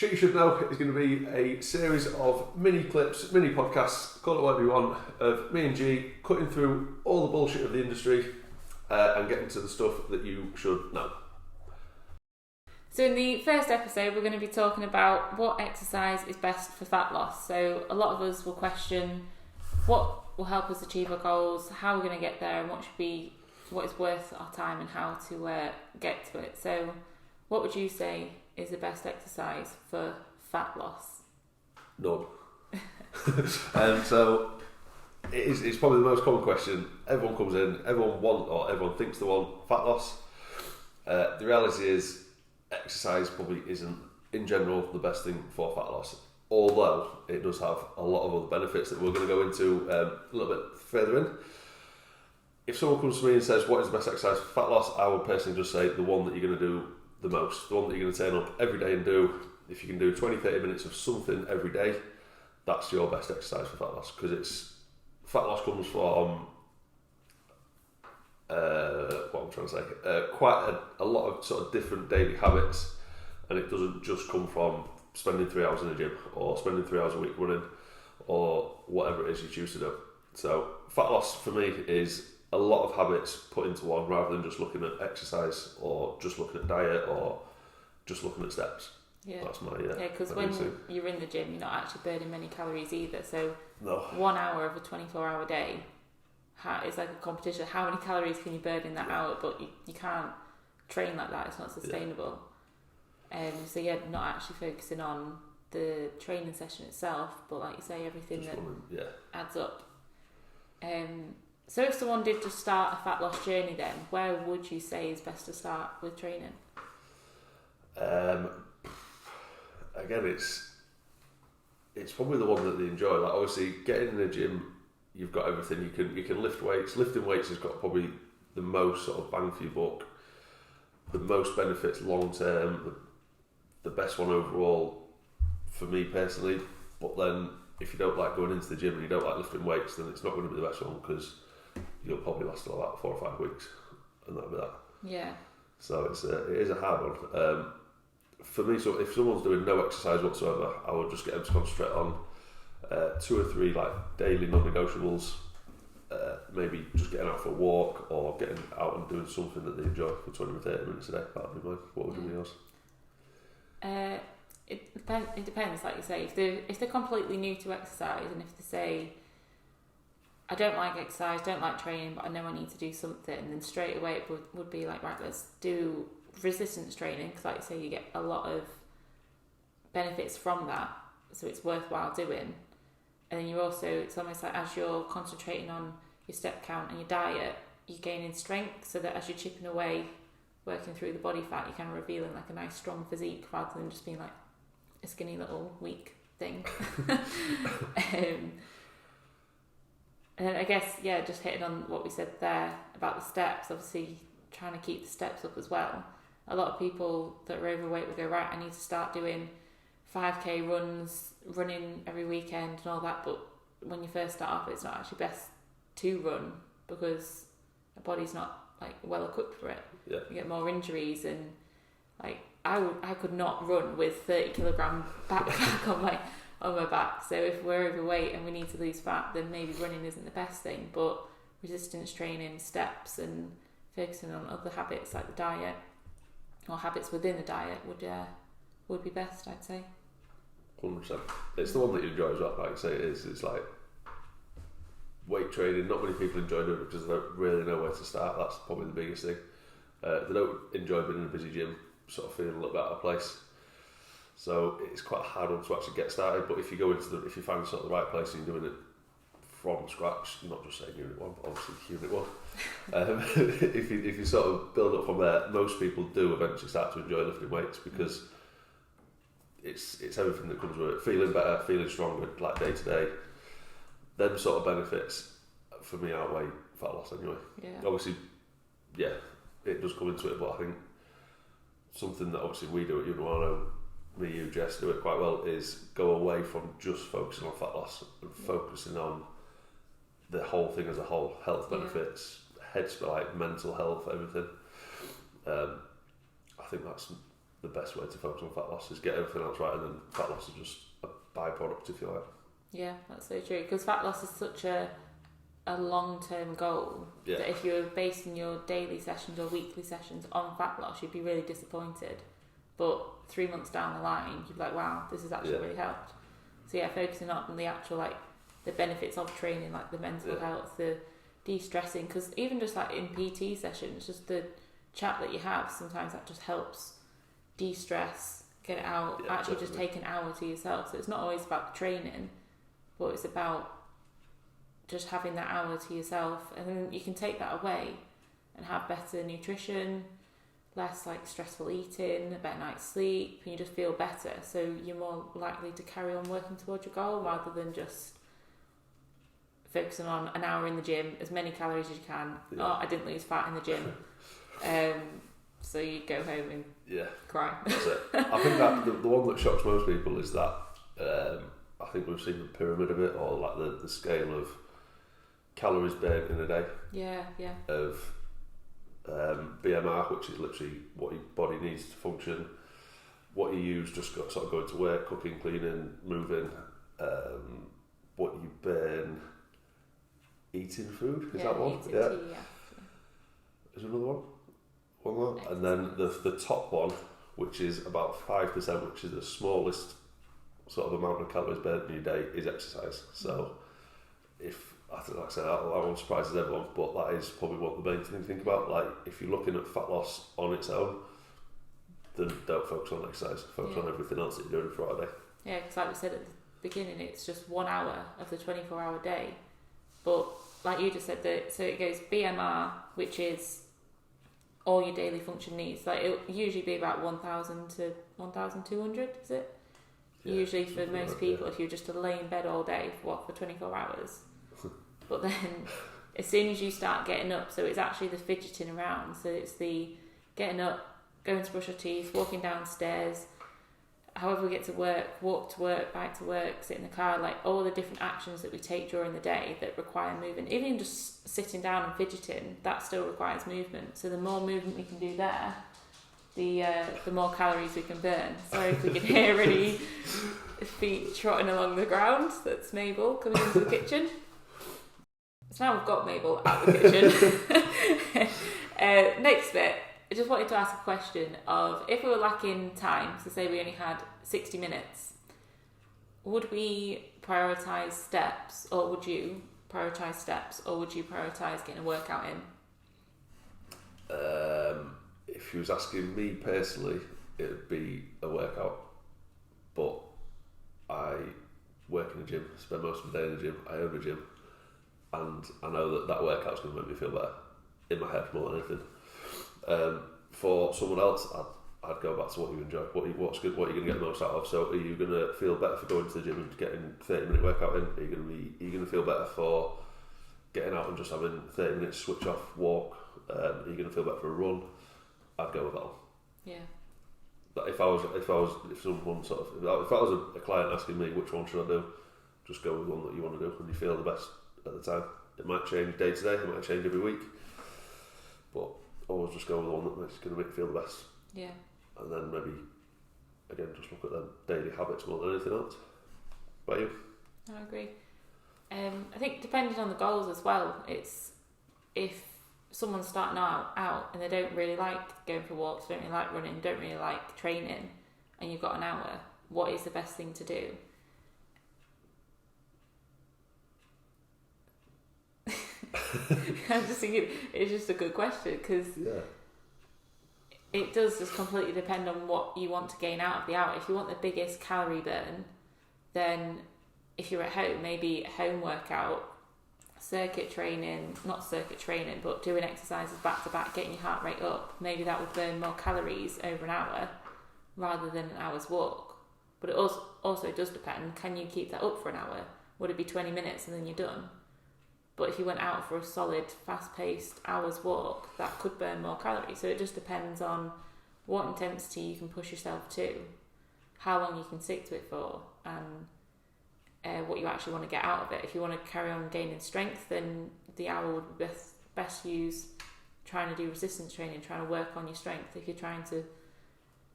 Shit You Should Know is going to be a series of mini clips, mini podcasts, call it whatever you want, of me and G cutting through all the bullshit of the industry and getting to the stuff that you should know. So in the first episode, we're going to be talking about what exercise is best for fat loss. So a lot of us will question what will help us achieve our goals, how we're going to get there, and what is worth our time and how to get to it. So what would you say is the best exercise for fat loss? None. So it's probably the most common question. Everyone comes in, everyone thinks they want fat loss. The reality is exercise probably isn't, in general, the best thing for fat loss, although it does have a lot of other benefits that we're going to go into a little bit further in. If someone comes to me and says, what is the best exercise for fat loss, I would personally just say the one that you're going to do the most, the one that you're going to turn up every day and do. If you can do 20-30 minutes of something every day, that's your best exercise for fat loss, because fat loss comes from quite a lot of sort of different daily habits, and it doesn't just come from spending 3 hours in the gym or spending 3 hours a week running or whatever it is you choose to do. So fat loss for me is a lot of habits put into one, rather than just looking at exercise or just looking at diet or just looking at steps. Yeah, that's my because when you're in the gym, you're not actually burning many calories either. So no. 1 hour of a 24-hour day, it's like a competition. How many calories can you burn in that hour? But you can't train like that. It's not sustainable. So not actually focusing on the training session itself, but like you say, everything just that adds up. So if someone did just start a fat loss journey, then where would you say is best to start with training? Again, it's probably the one that they enjoy. Like, obviously, getting in the gym, you've got everything. You can lift weights. Lifting weights has got probably the most sort of bang for your buck, the most benefits long term, the best one overall for me personally. But then, if you don't like going into the gym and you don't like lifting weights, then it's not going to be the best one, because you'll probably last about 4 or 5 weeks, and that'll be that. Yeah. So it is a hard one. For me, so if someone's doing no exercise whatsoever, I would just get them to concentrate on 2 or 3 like daily non-negotiables. Maybe just getting out for a walk or getting out and doing something that they enjoy for 20 or 30 minutes a day. That'd be mine. What would be yours? It depends, like you say. If they're completely new to exercise, and if they say, I don't like exercise, don't like training, but I know I need to do something, and then straight away it would be like, right, let's do resistance training, because like you say, you get a lot of benefits from that, so it's worthwhile doing. And then it's almost like, as you're concentrating on your step count and your diet, you're gaining strength, so that as you're chipping away, working through the body fat, you're kind of revealing like a nice strong physique, rather than just being like a skinny little weak thing. And then I guess, just hitting on what we said there about the steps, obviously trying to keep the steps up as well. A lot of people that are overweight will go, right, I need to start doing 5k runs, running every weekend and all that, but when you first start off, it's not actually best to run, because the body's not like well equipped for it. Yeah. You get more injuries, and like I could not run with 30kg backpack on my back. So if we're overweight and we need to lose fat, then maybe running isn't the best thing, but resistance training, steps, and focusing on other habits like the diet, or habits within the diet, would be best, I'd say. 100%. It's the one that you enjoy as well. Like I say, it's like weight training. Not many people enjoy doing it because they don't really know where to start. That's probably the biggest thing. They don't enjoy being in a busy gym, sort of feeling a little bit out of place. So it's quite a hard one to actually get started. But if you if you find sort of the right place and you're doing it from scratch, you're not just saying Unit 1, but obviously Unit 1. If you sort of build up from there, most people do eventually start to enjoy lifting weights, because it's everything that comes with it. Feeling better, feeling stronger, like day to day. Them sort of benefits for me outweigh fat loss anyway. Yeah. Obviously, it does come into it, but I think something that obviously we do at Unit 1, I know me, you, Jess do it quite well, is go away from just focusing on fat loss and focusing on the whole thing as a whole, health benefits, like mental health, everything. I think that's the best way to focus on fat loss is get everything else right, and then fat loss is just a byproduct, if you like. Yeah, that's so true. Because fat loss is such a long-term goal that if you're basing your daily sessions or weekly sessions on fat loss, you'd be really disappointed. But 3 months down the line, you'd be like, wow, this has actually really helped. So yeah, focusing on the actual, like, the benefits of training, like the mental health, the de-stressing, because even just like in PT sessions, just the chat that you have, sometimes that just helps de-stress, get it out, actually just take an hour to yourself. So it's not always about training, but it's about just having that hour to yourself, and then you can take that away and have better nutrition, less like stressful eating, a better night's sleep, and you just feel better. So you're more likely to carry on working towards your goal rather than just focusing on an hour in the gym, as many calories as you can. Oh, I didn't lose fat in the gym. So you go home and cry. That's it. I think that the one that shocks most people is that I think we've seen the pyramid of it, or like the scale of calories burnt in a day. Yeah. Of BMR, which is literally what your body needs to function, what you use just sort of going to work, cooking, cleaning, moving, what you burn eating food, is that one? Tea, Is there another one? One more? And then the top one, which is about 5%, which is the smallest sort of amount of calories burnt in your day, is exercise. So if, I think, like I said, that one surprises everyone, but that is probably what the main thing to think about. Like, if you're looking at fat loss on its own, then don't focus on exercise, focus on everything else that you're doing throughout the day. Yeah, because like we said at the beginning, it's just 1 hour of the 24-hour day. But like you just said, so it goes BMR, which is all your daily function needs. Like, it'll usually be about 1,000 to 1,200, is it? Yeah, usually for most people, if you're just to lay in bed all day for 24 hours. But then as soon as you start getting up, so it's actually the fidgeting around. So it's the getting up, going to brush your teeth, walking downstairs, however we get to work, walk to work, bike to work, sit in the car, like all the different actions that we take during the day that require movement. Even just sitting down and fidgeting, that still requires movement. So the more movement we can do there, the more calories we can burn. Sorry if we can hear any feet trotting along the ground. That's Mabel coming into the kitchen. So now we've got Mabel at the kitchen. Next bit, I just wanted to ask a question of, if we were lacking time, so say we only had 60 minutes, would we prioritise steps, or would you prioritise steps, or would you prioritise getting a workout in? If you was asking me personally, it would be a workout. But I work in a gym, spend most of the day in the gym, I own a gym, and I know that workout's going to make me feel better in my head more than anything. For someone else, I'd go back to what you enjoy, what's good, what you're going to get the most out of. So are you going to feel better for going to the gym and getting 30-minute workout in? Are you going to feel better for getting out and just having 30 minutes switch off, walk? Are you going to feel better for a run? I'd go with that one. Yeah. But if someone sort of, if I was a client asking me which one should I do, just go with one that you want to do and you feel the best at the time. It might change day to day, it might change every week, but always just go with the one that's going to make you feel the best. Yeah. And then maybe, again, just look at them daily habits more than anything else. What about you? I agree. I think depending on the goals as well, it's if someone's starting out and they don't really like going for walks, don't really like running, don't really like training, and you've got an hour, what is the best thing to do? I'm just thinking, it's just a good question, because it does just completely depend on what you want to gain out of the hour. If you want the biggest calorie burn, then if you're at home, maybe home workout, not circuit training, but doing exercises back to back, getting your heart rate up, maybe that would burn more calories over an hour rather than an hour's walk. But it also does depend, can you keep that up for an hour? Would it be 20 minutes and then you're done? But if you went out for a solid, fast-paced hour's walk, that could burn more calories. So it just depends on what intensity you can push yourself to, how long you can stick to it for, and what you actually want to get out of it. If you want to carry on gaining strength, then the hour would be best used trying to do resistance training, trying to work on your strength. If you're trying to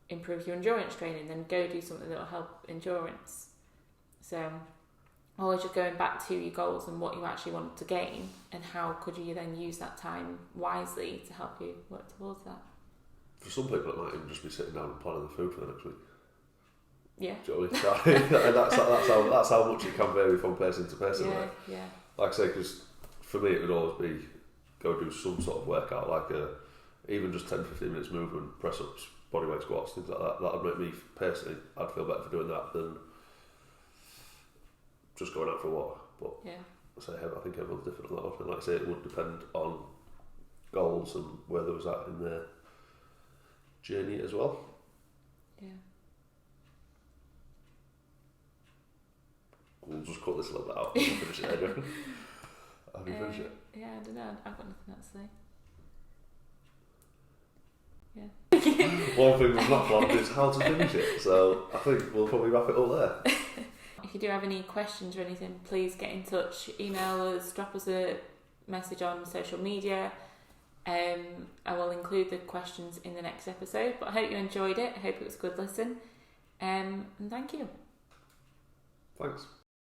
improve your endurance training, then go do something that will help endurance. So always just going back to your goals and what you actually want to gain, and how could you then use that time wisely to help you work towards that. For some people, it might even just be sitting down and planning the food for the next week. Yeah. Do you know what I mean? And that's how much it can vary from person to person. Yeah, like. yeah. Like I say, because for me it would always be go do some sort of workout, like even just 10-15 minutes movement, press ups, bodyweight squats, things like that. That would make me personally, I'd feel better for doing that than just going out for a walk. But yeah. I think everyone's different on that one. And like I say, it would depend on goals and where they was at in their journey as well. Yeah. We'll just cut this a little bit out and finish it there. How do you finish it? Yeah, I don't know. I've got nothing else to say. Yeah. One thing we've not planned is how to finish it, so I think we'll probably wrap it up there. If you do have any questions or anything, please get in touch. Email us, drop us a message on social media. I will include the questions in the next episode. But I hope you enjoyed it. I hope it was a good listen. And thank you. Thanks.